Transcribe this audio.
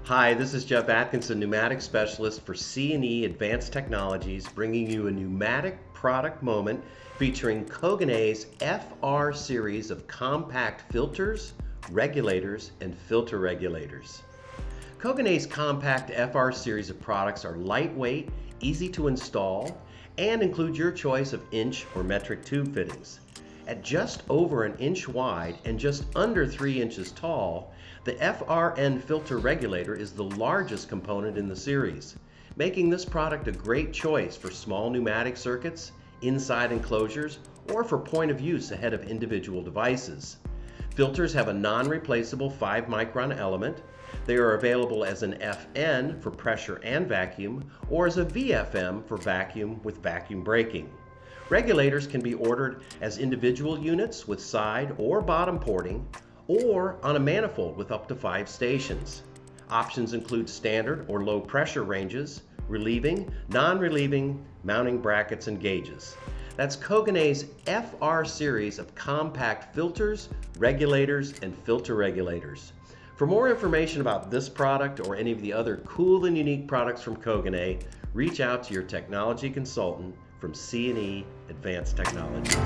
Hi, this is Jeff Atkinson, Pneumatic Specialist for C&E Advanced Technologies, bringing you a Pneumatic Product Moment featuring KOGANEI's FR Series of compact filters, regulators, and filter regulators. KOGANEI's compact FR Series of products are lightweight, easy to install, and include your choice of inch or metric tube fittings. At just over an inch wide and just under 3 inches tall, the FRN filter regulator is the largest component in the series, making this product a great choice for small pneumatic circuits, inside enclosures, or for point of use ahead of individual devices. Filters have a non-replaceable 5-micron element. They are available as an FN for pressure and vacuum, or as a VFM for vacuum with vacuum braking. Regulators can be ordered as individual units with side or bottom porting, or on a manifold with up to 5 stations. Options include standard or low pressure ranges, relieving, non-relieving, mounting brackets, and gauges. That's KOGANEI's FR series of compact filters, regulators, and filter regulators. For more information about this product or any of the other cool and unique products from KOGANEI, reach out to your technology consultant from C&E Advanced Technologies.